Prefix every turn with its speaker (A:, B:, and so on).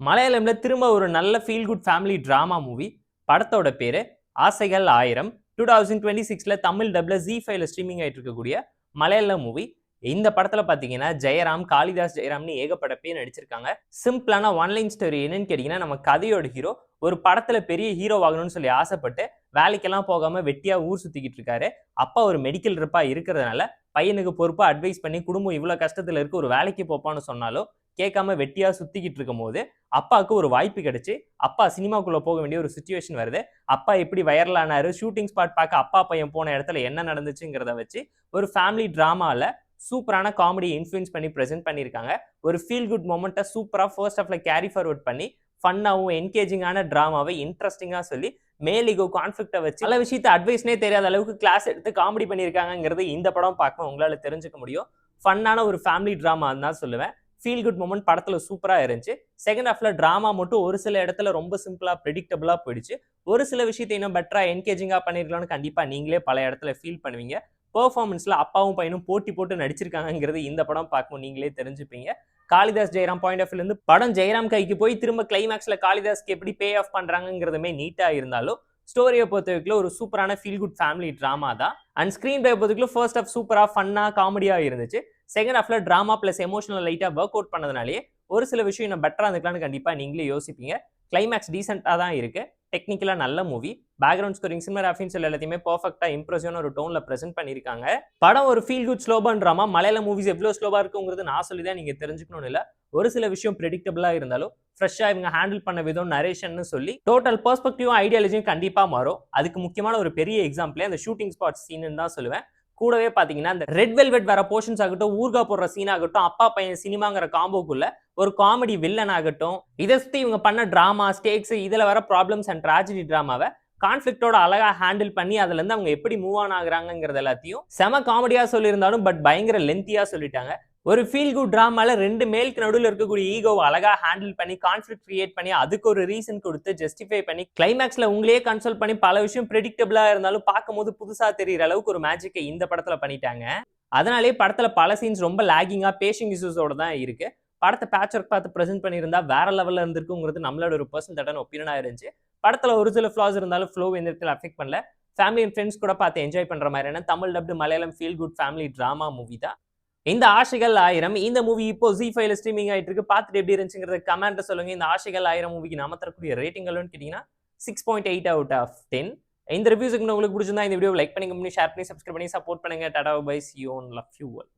A: மலையாளம்ல திரும்ப ஒரு நல்ல feel good family drama movie. படத்தோட பேரு ஆசைகள் ஆயிரம். 2026ல தமிழ் டப்ல ஜி5ல ஸ்ட்ரீமிங் ஆயிட்டு இருக்கக்கூடிய மலையாள மூவி. இந்த படத்துல பாத்தீங்கன்னா ஜெயராம், காளிதாஸ் ஜெயராம்னு ஏகப்பட்ட பேர் நடிச்சிருக்காங்க. சிம்பிளான ஒன் லைன் ஸ்டோரி என்னன்னு கேட்டீங்கன்னா, நம்ம கதையோட ஹீரோ ஒரு படத்துல பெரிய ஹீரோ ஆகணும்னு சொல்லி ஆசைப்பட்டு வேலைக்கெல்லாம் போகாம வெட்டியா ஊர் சுத்திக்கிட்டு இருக்காரு. அப்பா ஒரு மெடிக்கல் ரெப்பா இருக்கிறதுனால பையனுக்கு பொறுப்பா அட்வைஸ் பண்ணி குடும்பம் இவ்வளவு கஷ்டத்துல இருக்கு, ஒரு வேலைக்கு போப்பான்னு சொன்னாலும் கேட்காம வெட்டியா சுத்திக்கிட்டு இருக்கும் போது அப்பாவுக்கு ஒரு வாய்ப்பு கிடைச்சு அப்பா சினிமாக்குள்ள போக வேண்டிய ஒரு சுச்சுவேஷன் வருது. அப்பா எப்படி வைரல் ஆனாரு, ஷூட்டிங் ஸ்பாட் பார்க்க அப்பா பையன் போன இடத்துல என்ன நடந்துச்சுங்கிறத வச்சு ஒரு ஃபேமிலி டிராமால சூப்பரான காமெடி இன்ஃப்ளூயன்ஸ் பண்ணி பிரசென்ட் பண்ணியிருக்காங்க. ஒரு ஃபீல் குட் மொமெண்ட்டை சூப்பரா ஃபர்ஸ்ட் ஹாஃப்ல கேரி ஃபார்வர்ட் பண்ணி ஃபன்னாவும் என்கேஜிங்கான டிராமாவை இன்ட்ரெஸ்டிங்கா சொல்லி மேல் ஈகோ கான்ஃபிளிக்ட்டை வச்சு பல விஷயத்தை அட்வைஸ்னே தெரியாத அளவுக்கு கிளாஸ் எடுத்து காமெடி பண்ணியிருக்காங்கிறது இந்த படம் பார்க்க உங்களால தெரிஞ்சுக்க முடியும். ஃபன்னான ஒரு ஃபேமிலி டிராமா தான் சொல்லுவேன். ஃபீல் குட் மொமெண்ட் படத்துல சூப்பரா இருந்துச்சு. செகண்ட் ஹாஃப்ல டிராமா மட்டும் ஒரு சில இடத்துல ரொம்ப சிம்பிளா ப்ரெடிக்டபிளா போயிடுச்சு. ஒரு சில விஷயத்தை இன்னும் பெட்டரா என்கேஜிங்கா பண்ணிருக்கலாம்னு கண்டிப்பா நீங்களே பல இடத்துல ஃபீல் பண்ணுவீங்க. பெர்ஃபார்மன்ஸ்ல அப்பாவும் பையனும் போட்டி போட்டு நடிச்சிருக்காங்கிறது இந்த படம் பார்க்கும் நீங்களே தெரிஞ்சுப்பீங்க. காளிதாஸ் ஜெயராம் பாயிண்ட் ஆஃப் இருந்து படம் ஜெயராம் கைக்கு போய் திரும்ப கிளைமேக்ஸ்ல காளிதாஸ்க்கு எப்படி பே ஆஃப் பண்றாங்கிறதுமே நீட்டா இருந்தாலும் ஸ்டோரியை பொறுத்தவரைக்கும் ஒரு சூப்பரான ஃபீல் குட் ஃபேமிலி டிராமா தான். அண்ட் ஸ்கிரீன் பை பொறுத்தவரைக்கும் ஃபர்ஸ்ட் ஹாஃப் சூப்பரா ஃபன்னா காமெடியா இருந்துச்சு. செகண்ட் ஹாஃப்ல டிராமா பிளஸ் எமோஷனல் லைட்டா ஒர்க் அவுட் பண்ணதுனாலே ஒரு சில விஷயம் இன்னும் பெட்டரா இருந்துக்கலாம்னு கண்டிப்பா நீங்களே யோசிப்பீங்க. கிளைமேக்ஸ் டீசென்ட்டா தான் இருக்கு. டெக்னிக்கலா நல்ல மூவி. பேக்ரவுண்ட் ஸ்கோரிங் சினிமாகிராஃபின்னு சொல்லி எல்லாத்தையுமே பர்ஃபெக்ட்டா இம்ப்ரெசிவான ஒரு டோன்ல பிரசென்ட் பண்ணியிருக்காங்க. படம் ஒரு feel good slow burn drama. மலையாள மூவிஸ் எவ்வளவு ஸ்லோவா இருக்குங்கிறது நான் சொல்லி தான் நீங்க தெரிஞ்சுக்கணும்னு இல்ல. ஒரு சில விஷயம் ப்ரெடிக்டபிளா இருந்தாலும் ஃப்ரெஷ்ஷா இவங்க ஹேண்டில் பண்ண விதம் நரேஷன் சொல்லி டோட்டல் பெர்ஸ்பெக்டிவும் ஐடியாலஜியும் கண்டிப்பா மாறும். அதுக்கு முக்கியமான ஒரு பெரிய எக்ஸாம்பிள் அந்த ஷூட்டிங் ஸ்பாட் சீன் தான் சொல்லுவேன். கூடவே பாத்தீங்கன்னா இந்த ரெட் வெல்வெட் வர போர்ஷன்ஸ் ஆகட்டும், ஊர்கா போடுற சீன் ஆகட்டும், அப்பா பையன் சினிமாங்கிற காம்போக்குள்ள ஒரு காமெடி வில்லன் ஆகட்டும், இதை சுத்தி இவங்க பண்ண டிராமா ஸ்டேக்ஸ் இதுல வர ப்ராப்ளம்ஸ் அண்ட் ட்ராஜடி டிராமாவை கான்ஃபிளிக்டோட அழகா ஹேண்டில் பண்ணி அதுல இருந்து அவங்க எப்படி மூவ் ஆன் ஆகுறாங்கிறது எல்லாத்தையும் செம காமெடியா சொல்லியிருந்தாலும் பட் பயங்கர லென்த்தியா சொல்லிட்டாங்க. ஒரு ஃபீல் குட் டிராமால ரெண்டு மேலுக்கு நடுவில் இருக்கக்கூடிய ஈகோவை அழகா ஹேண்டில் பண்ணி கான்ஃபிளிக்ட் கிரியேட் பண்ணி அதுக்கு ஒரு ரீசன் கொடுத்து ஜஸ்டிஃபை பண்ணி கிளைமேக்ஸ்ல உங்களையே கன்சோல் பண்ணி பல விஷயம் ப்ரெடிக்டபிளா இருந்தாலும் பார்க்கும்போது புதுசா தெரியுற அளவுக்கு ஒரு மேஜிக்கை இந்த படத்துல பண்ணிட்டாங்க. அதனாலே படத்துல பல சீன்ஸ் ரொம்ப லாகிங்கா பேஷிங் இஷ்யூஸோட தான் இருக்கு. படத்தை பேட்ச் ஒர்க் பார்த்து பிரசென்ட் பண்ணியிருந்தா வேற லெவல்ல இருந்திருக்குங்கிறது நம்மளோட ஒரு பர்சனல் தட்டான ஒப்பீனியனா இருந்துச்சு. படத்துல ஒரு சில ஃபிளாஸ் இருந்தாலும் ஃப்ளோ எந்த இடத்துல அஃபெக்ட் பண்ணல. ஃபேமிலி அண்ட் ஃப்ரெண்ட்ஸ் கூட பார்த்து என்ஜாய் பண்ற மாதிரியான Tamil dubbed Malayalam feel good family drama movie தான் இந்த ஆசைகள் ஆயிரம். இந்த மூவி இப்போ ஜி5ல ஸ்ட்ரீமிங் ஆயிட்டு இருக்கு. பார்த்துட்டு எப்படி இருந்துச்சுங்கிறத கமெண்ட்ல சொல்லுங்க. இந்த ஆசைகள் ஆயிரம் மூவிக்கு நாம தரக்கூடிய ரேட்டிங் எல்லாம் கேட்டீங்கன்னா 6.8 out of 10. இந்த ரிவ்யூஸ்க்கு உங்களுக்கு பிடிச்சிருந்தா இந்த வீடியோ லைக் பண்ணி ஷேர் பண்ணி சப்ஸ்கிரைப் பண்ணி சப்போர்ட் பண்ணுங்க. Tata bye, see you on love you all.